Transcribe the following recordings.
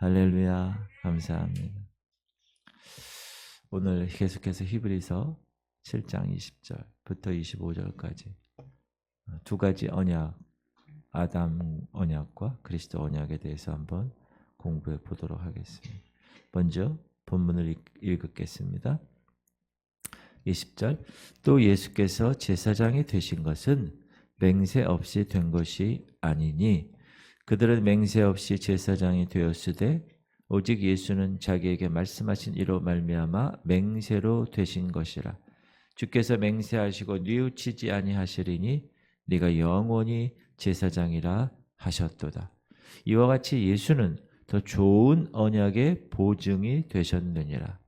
할렐루야. 감사합니다. 오늘 계속해서 히브리서 7장 20절부터 25절까지 두 가지 언약, 아담 언약과 그리스도 언약에 대해서 한번 공부해 보도록 하겠습니다. 먼저 본문을 읽겠습니다. 20절. 또 예수께서 제사장이 되신 것은 맹세 없이 된 것이 아니니 그들은 맹세 없이 제사장이 되었으되 오직 예수는 자기에게 말씀하신 이로 말미암아 맹세로 되신 것이라. 주께서 맹세하시고 뉘우치지 아니하시리니 네가 영원히 제사장이라 하셨도다. 이와 같이 예수는 더 좋은 언약의 보증이 되셨느니라.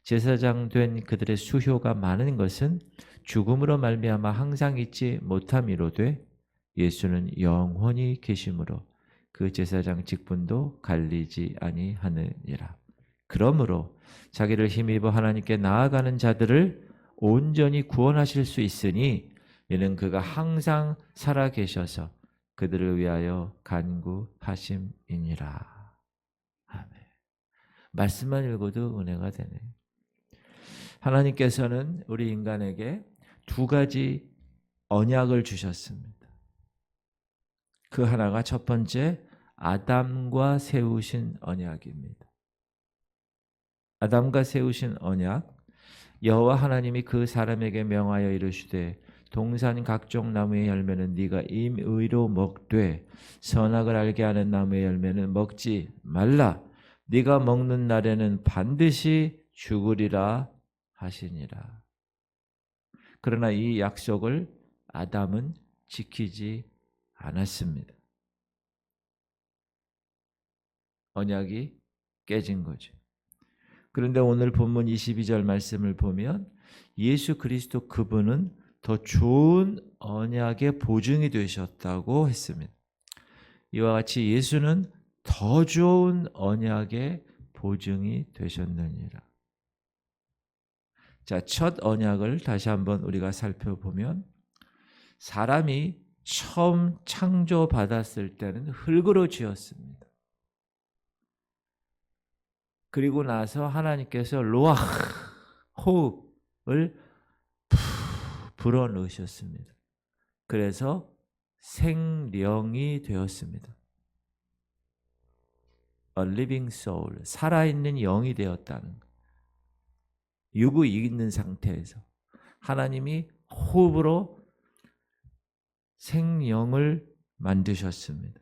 제사장 된 그들의 수효가 많은 것은 죽음으로 말미암아 항상 잊지 못함이로되 예수는 영원히 계심으로 그 제사장 직분도 갈리지 아니하느니라. 그러므로 자기를 힘입어 하나님께 나아가는 자들을 온전히 구원하실 수 있으니 이는 그가 항상 살아 계셔서 그들을 위하여 간구하심이니라. 아멘. 말씀만 읽어도 은혜가 되네. 하나님께서는 우리 인간에게 두 가지 언약을 주셨습니다. 그 하나가 첫 번째 아담과 세우신 언약입니다. 아담과 세우신 언약, 여호와 하나님이 그 사람에게 명하여 이르시되 동산 각종 나무의 열매는 네가 임의로 먹되 선악을 알게 하는 나무의 열매는 먹지 말라. 네가 먹는 날에는 반드시 죽으리라 하시니라. 그러나 이 약속을 아담은 지키지 않았습니다. 언약이 깨진 거죠. 그런데 오늘 본문 22절 말씀을 보면 예수 그리스도 그분은 더 좋은 언약의 보증이 되셨다고 했습니다. 이와 같이 예수는 더 좋은 언약의 보증이 되셨느니라. 자, 첫 언약을 다시 한번 우리가 살펴보면 사람이 처음 창조받았을 때는 흙으로 지었습니다. 그리고 나서 하나님께서 루아흐, 호흡을 불어넣으셨습니다. 그래서 생령이 되었습니다. A living soul, 살아있는 영이 되었다는 것. 육이 있는 상태에서 하나님이 호흡으로 생령을 만드셨습니다.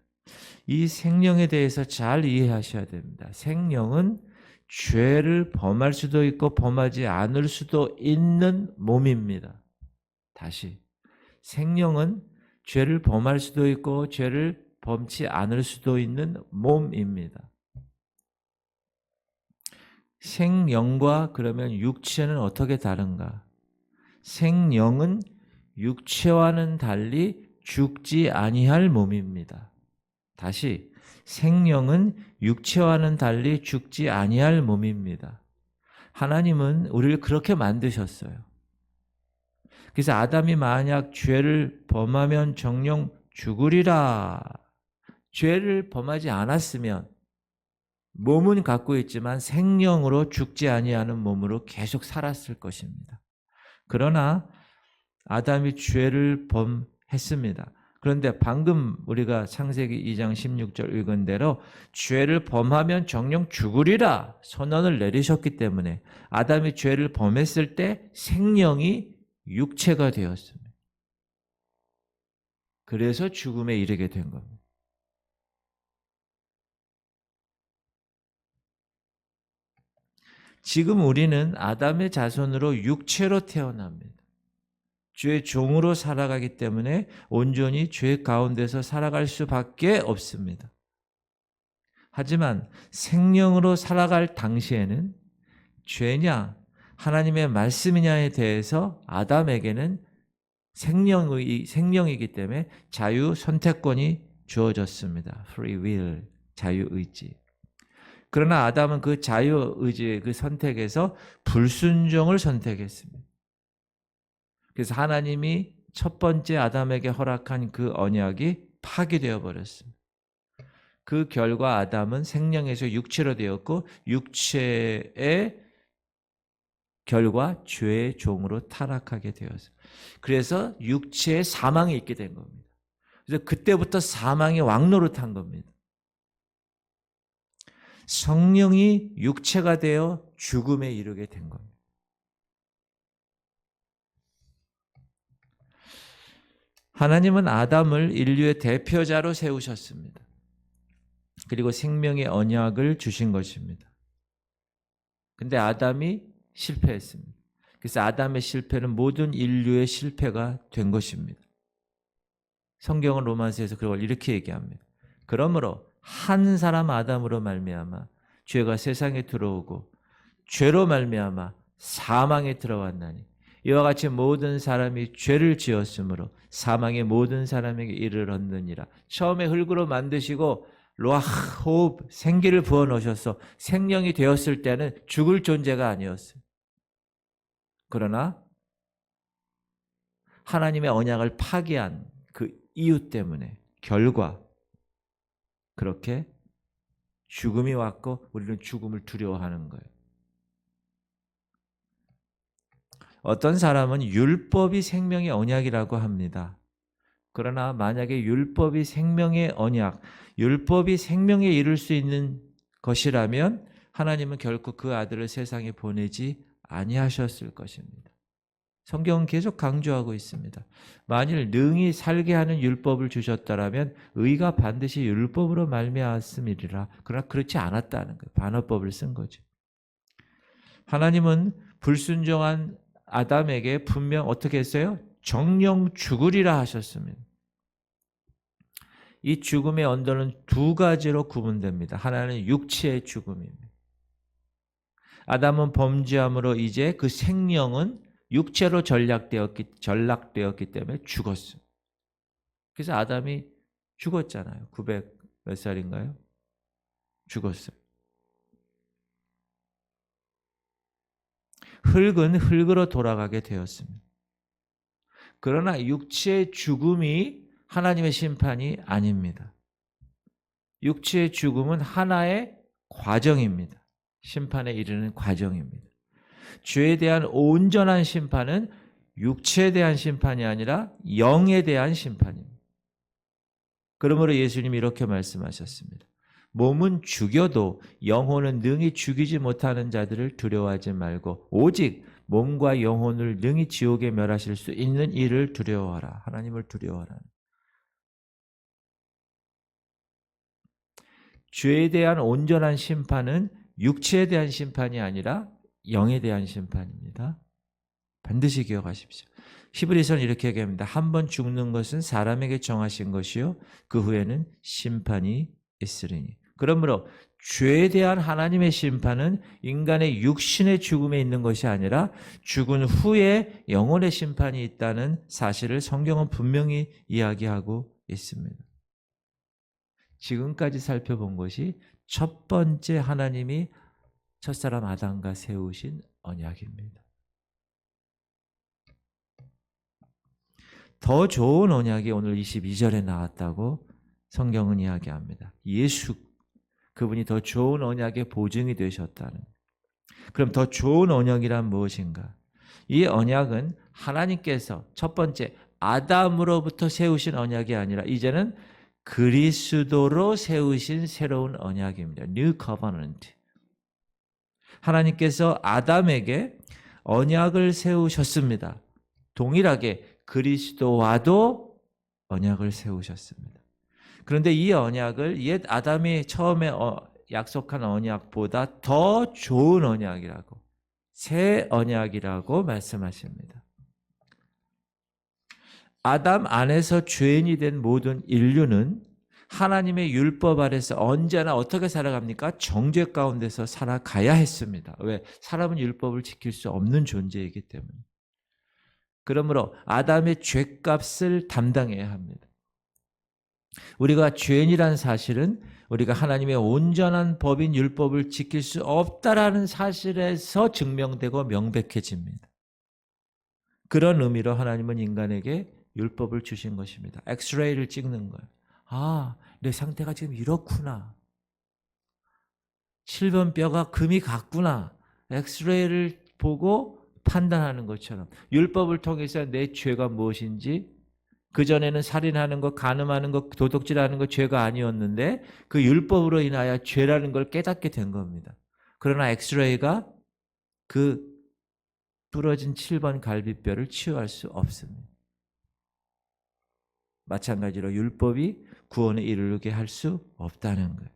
이 생령에 대해서 잘 이해하셔야 됩니다. 생령은 죄를 범할 수도 있고 범하지 않을 수도 있는 몸입니다. 다시, 생령은 죄를 범할 수도 있고 죄를 범치 않을 수도 있는 몸입니다. 생령과 그러면 육체는 어떻게 다른가? 생령은 육체와는 달리 죽지 아니할 몸입니다. 다시, 생령은 육체와는 달리 죽지 아니할 몸입니다. 하나님은 우리를 그렇게 만드셨어요. 그래서 아담이 만약 죄를 범하면 정녕 죽으리라. 죄를 범하지 않았으면 몸은 갖고 있지만 생령으로 죽지 아니하는 몸으로 계속 살았을 것입니다. 그러나 아담이 죄를 범했습니다. 그런데 방금 우리가 창세기 2장 16절 읽은 대로 죄를 범하면 정녕 죽으리라 선언을 내리셨기 때문에 아담이 죄를 범했을 때 생령이 육체가 되었습니다. 그래서 죽음에 이르게 된 겁니다. 지금 우리는 아담의 자손으로 육체로 태어납니다. 죄의 종으로 살아가기 때문에 온전히 죄 가운데서 살아갈 수밖에 없습니다. 하지만 생령으로 살아갈 당시에는 죄냐 하나님의 말씀이냐에 대해서 아담에게는 생령이기 때문에 자유 선택권이 주어졌습니다. Free will, 자유의지. 그러나 아담은 그 자유의지의 그 선택에서 불순종을 선택했습니다. 그래서 하나님이 첫 번째 아담에게 허락한 그 언약이 파기되어 버렸습니다. 그 결과 아담은 생명에서 육체로 되었고 육체의 결과 죄의 종으로 타락하게 되었어요. 그래서 육체의 사망이 있게 된 겁니다. 그래서 그때부터 사망의 왕노릇한 겁니다. 성령이 육체가 되어 죽음에 이르게 된 겁니다. 하나님은 아담을 인류의 대표자로 세우셨습니다. 그리고 생명의 언약을 주신 것입니다. 근데 아담이 실패했습니다. 그래서 아담의 실패는 모든 인류의 실패가 된 것입니다. 성경은 로마서에서 그걸 이렇게 얘기합니다. 그러므로 한 사람 아담으로 말미암아 죄가 세상에 들어오고 죄로 말미암아 사망에 들어왔나니 이와 같이 모든 사람이 죄를 지었으므로 사망의 모든 사람에게 이르렀느니라. 처음에 흙으로 만드시고 루아흐 호흡 생기를 부어 넣으셔서 생명이 되었을 때는 죽을 존재가 아니었어요. 그러나 하나님의 언약을 파기한 그 이유 때문에 결과 그렇게 죽음이 왔고 우리는 죽음을 두려워하는 거예요. 어떤 사람은 율법이 생명의 언약이라고 합니다. 그러나 만약에 율법이 생명의 언약, 율법이 생명에 이를 수 있는 것이라면 하나님은 결코 그 아들을 세상에 보내지 아니하셨을 것입니다. 성경은 계속 강조하고 있습니다. 만일 능히 살게 하는 율법을 주셨더라면 의가 반드시 율법으로 말미암았음이리라. 그러나 그렇지 않았다는 거예요. 반어법을 쓴 거죠. 하나님은 불순종한 아담에게 분명 어떻게 했어요? 정령 죽으리라 하셨습니다. 이 죽음의 언도는 두 가지로 구분됩니다. 하나는 육체의 죽음입니다. 아담은 범죄함으로 이제 그 생명은 육체로 전락되었기 때문에 죽었어요. 그래서 아담이 죽었잖아요. 900 몇 살인가요? 죽었어요. 흙은 흙으로 돌아가게 되었습니다. 그러나 육체의 죽음이 하나님의 심판이 아닙니다. 육체의 죽음은 하나의 과정입니다. 심판에 이르는 과정입니다. 죄에 대한 온전한 심판은 육체에 대한 심판이 아니라 영에 대한 심판입니다. 그러므로 예수님이 이렇게 말씀하셨습니다. 몸은 죽여도 영혼은 능히 죽이지 못하는 자들을 두려워하지 말고 오직 몸과 영혼을 능히 지옥에 멸하실 수 있는 이를 두려워하라. 하나님을 두려워하라. 죄에 대한 온전한 심판은 육체에 대한 심판이 아니라 영에 대한 심판입니다. 반드시 기억하십시오. 히브리서는 이렇게 얘기합니다. 한 번 죽는 것은 사람에게 정하신 것이요 그 후에는 심판이 있으리니. 그러므로 죄에 대한 하나님의 심판은 인간의 육신의 죽음에 있는 것이 아니라 죽은 후에 영혼의 심판이 있다는 사실을 성경은 분명히 이야기하고 있습니다. 지금까지 살펴본 것이 첫 번째 하나님이 첫사람 아담과 세우신 언약입니다. 더 좋은 언약이 오늘 22절에 나왔다고 성경은 이야기합니다. 예수 그분이 더 좋은 언약의 보증이 되셨다는. 그럼 더 좋은 언약이란 무엇인가? 이 언약은 하나님께서 첫 번째 아담으로부터 세우신 언약이 아니라 이제는 그리스도로 세우신 새로운 언약입니다. New Covenant. 하나님께서 아담에게 언약을 세우셨습니다. 동일하게 그리스도와도 언약을 세우셨습니다. 그런데 이 언약을 옛 아담이 처음에 약속한 언약보다 더 좋은 언약이라고, 새 언약이라고 말씀하십니다. 아담 안에서 죄인이 된 모든 인류는 하나님의 율법 아래서 언제나 어떻게 살아갑니까? 정죄 가운데서 살아가야 했습니다. 왜? 사람은 율법을 지킬 수 없는 존재이기 때문에. 그러므로 아담의 죄값을 담당해야 합니다. 우리가 죄인이라는 사실은 우리가 하나님의 온전한 법인 율법을 지킬 수 없다라는 사실에서 증명되고 명백해집니다. 그런 의미로 하나님은 인간에게 율법을 주신 것입니다. 엑스레이를 찍는 거예요. 아, 내 상태가 지금 이렇구나. 7번 뼈가 금이 갔구나. 엑스레이를 보고 판단하는 것처럼 율법을 통해서 내 죄가 무엇인지, 그전에는 살인하는 것, 간음하는 것, 도둑질하는 것 죄가 아니었는데 그 율법으로 인하여 죄라는 걸 깨닫게 된 겁니다. 그러나 엑스레이가 그 부러진 7번 갈비뼈를 치유할 수 없습니다. 마찬가지로 율법이 구원에 이르게 할 수 없다는 거예요.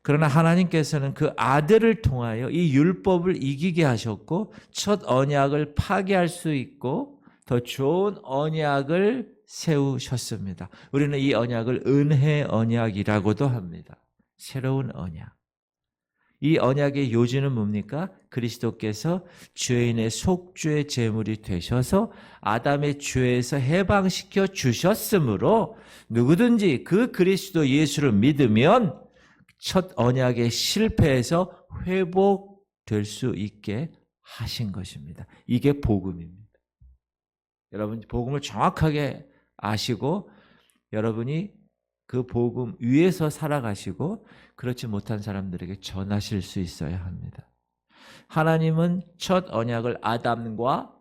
그러나 하나님께서는 그 아들을 통하여 이 율법을 이기게 하셨고 첫 언약을 파괴할 수 있고 더 좋은 언약을 세우셨습니다. 우리는 이 언약을 은혜 언약이라고도 합니다. 새로운 언약. 이 언약의 요지는 뭡니까? 그리스도께서 죄인의 속죄 제물이 되셔서 아담의 죄에서 해방시켜 주셨으므로 누구든지 그 그리스도 예수를 믿으면 첫 언약의 실패에서 회복될 수 있게 하신 것입니다. 이게 복음입니다. 여러분 복음을 정확하게 아시고 여러분이 그 복음 위에서 살아가시고 그렇지 못한 사람들에게 전하실 수 있어야 합니다. 하나님은 첫 언약을 아담과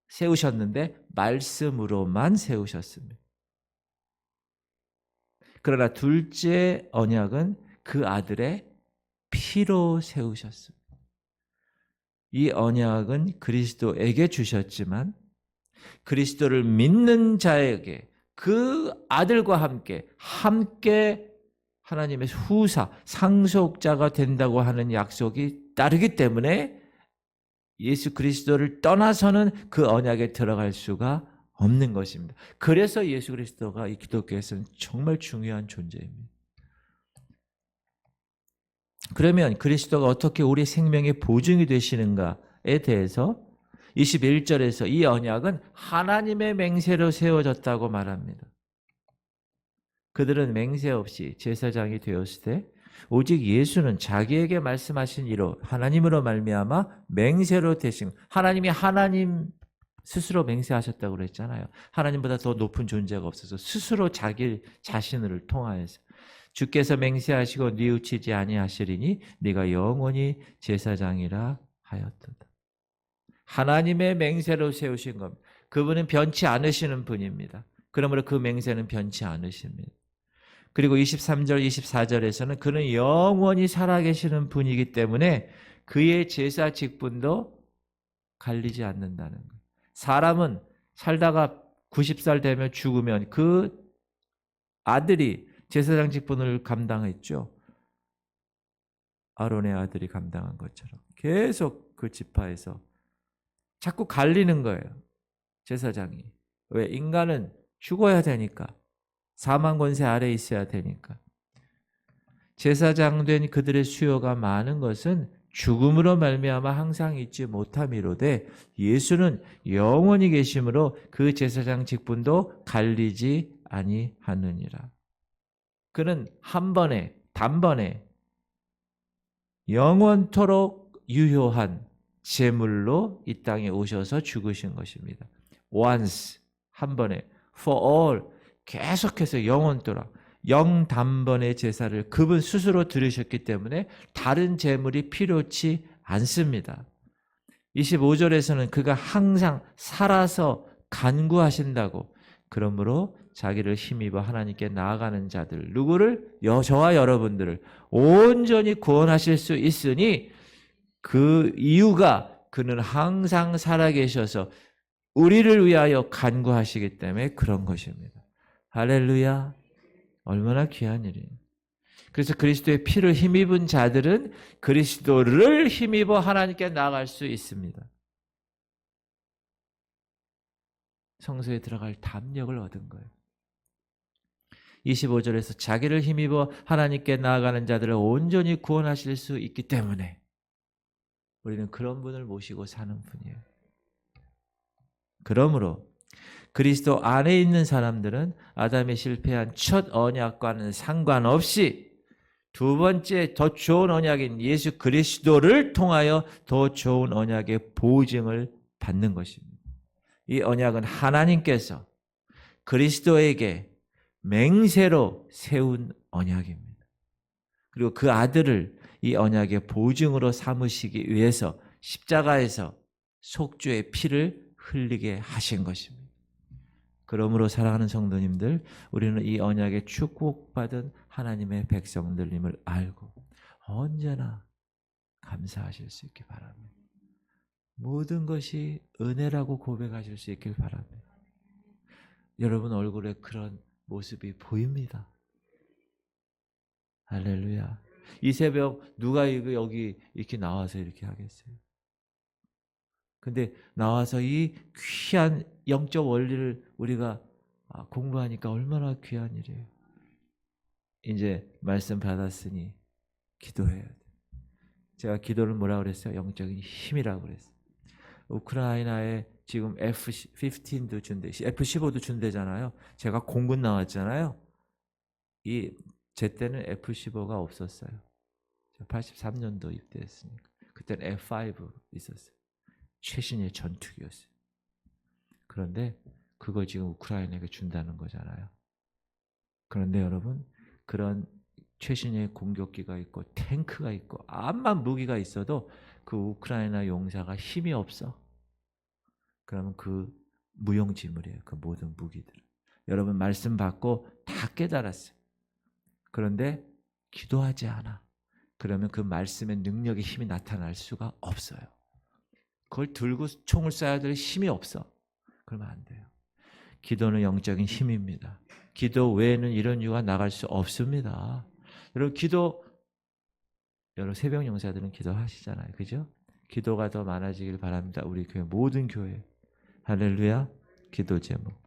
세우셨는데 말씀으로만 세우셨습니다. 그러나 둘째 언약은 그 아들의 피로 세우셨습니다. 이 언약은 그리스도에게 주셨지만 그리스도를 믿는 자에게 그 아들과 함께 하나님의 후사, 상속자가 된다고 하는 약속이 따르기 때문에 예수 그리스도를 떠나서는 그 언약에 들어갈 수가 없는 것입니다. 그래서 예수 그리스도가 이 기독교에서는 정말 중요한 존재입니다. 그러면 그리스도가 어떻게 우리 생명의 보증이 되시는가에 대해서 21절에서 이 언약은 하나님의 맹세로 세워졌다고 말합니다. 그들은 맹세 없이 제사장이 되었을 때 오직 예수는 자기에게 말씀하신 이로 하나님으로 말미암아 맹세로 되신, 하나님이 하나님 스스로 맹세하셨다고 그랬잖아요. 하나님보다 더 높은 존재가 없어서 스스로 자기 자신을 통하여서 주께서 맹세하시고 뉘우치지 아니하시리니 네가 영원히 제사장이라 하였도다. 하나님의 맹세로 세우신 겁니다. 그분은 변치 않으시는 분입니다. 그러므로 그 맹세는 변치 않으십니다. 그리고 23절, 24절에서는 그는 영원히 살아계시는 분이기 때문에 그의 제사 직분도 갈리지 않는다는 거예요. 사람은 살다가 90살 되면 죽으면 그 아들이 제사장 직분을 감당했죠. 아론의 아들이 감당한 것처럼 계속 그 지파에서 자꾸 갈리는 거예요. 제사장이. 왜? 인간은 죽어야 되니까. 사망 권세 아래에 있어야 되니까. 제사장 된 그들의 수요가 많은 것은 죽음으로 말미암아 항상 있지 못함이로되 예수는 영원히 계심으로 그 제사장 직분도 갈리지 아니하느니라. 그는 한 번에 단번에 영원토록 유효한 제물로 이 땅에 오셔서 죽으신 것입니다. once, 한 번에, for all, 계속해서 영원토록 영단번의 제사를 그분 스스로 드리셨기 때문에 다른 제물이 필요치 않습니다. 25절에서는 그가 항상 살아서 간구하신다고, 그러므로 자기를 힘입어 하나님께 나아가는 자들, 누구를? 저와 여러분들을 온전히 구원하실 수 있으니 그 이유가 그는 항상 살아계셔서 우리를 위하여 간구하시기 때문에 그런 것입니다. 할렐루야. 얼마나 귀한 일이에요. 그래서 그리스도의 피를 힘입은 자들은 그리스도를 힘입어 하나님께 나아갈 수 있습니다. 성소에 들어갈 담력을 얻은 거예요. 25절에서 자기를 힘입어 하나님께 나아가는 자들을 온전히 구원하실 수 있기 때문에 우리는 그런 분을 모시고 사는 분이에요. 그러므로 그리스도 안에 있는 사람들은 아담이 실패한 첫 언약과는 상관없이 두 번째 더 좋은 언약인 예수 그리스도를 통하여 더 좋은 언약의 보증을 받는 것입니다. 이 언약은 하나님께서 그리스도에게 맹세로 세운 언약입니다. 그리고 그 아들을 이 언약의 보증으로 삼으시기 위해서 십자가에서 속죄의 피를 흘리게 하신 것입니다. 그러므로 사랑하는 성도님들, 우리는 이 언약에 축복받은 하나님의 백성들임을 알고 언제나 감사하실 수 있기 바랍니다. 모든 것이 은혜라고 고백하실 수 있길 바랍니다. 여러분 얼굴에 그런 모습이 보입니다. 할렐루야. 이 새벽 누가 여기 이렇게 나와서 이렇게 하겠어요? 근데 나와서 이 귀한 영적 원리를 우리가 공부하니까 얼마나 귀한 일이에요. 이제 말씀 받았으니 기도해야 돼. 제가 기도를 뭐라고 그랬어요? 영적인 힘이라고 그랬어요. 우크라이나에 지금 F-15도 준대, F-15도 준대잖아요. 제가 공군 나왔잖아요. 제 때는 F-15가 없었어요. 83년도 입대했으니까. 그때는 F-5 있었어요. 최신의 전투기였어요. 그런데 그걸 지금 우크라이나에게 준다는 거잖아요. 그런데 여러분, 그런 최신의 공격기가 있고 탱크가 있고 암만 무기가 있어도 그 우크라이나 용사가 힘이 없어. 그러면 그 무용지물이에요. 그 모든 무기들. 여러분 말씀 받고 다 깨달았어요. 그런데 기도하지 않아. 그러면 그 말씀의 능력의 힘이 나타날 수가 없어요. 그걸 들고 총을 쏴야 될 힘이 없어. 그러면 안 돼요. 기도는 영적인 힘입니다. 기도 외에는 이런 이유가 나갈 수 없습니다. 여러분 여러분 새벽 용사들은 기도하시잖아요. 그죠? 기도가 더 많아지길 바랍니다. 우리 교회 모든 교회. 할렐루야. 기도 제목.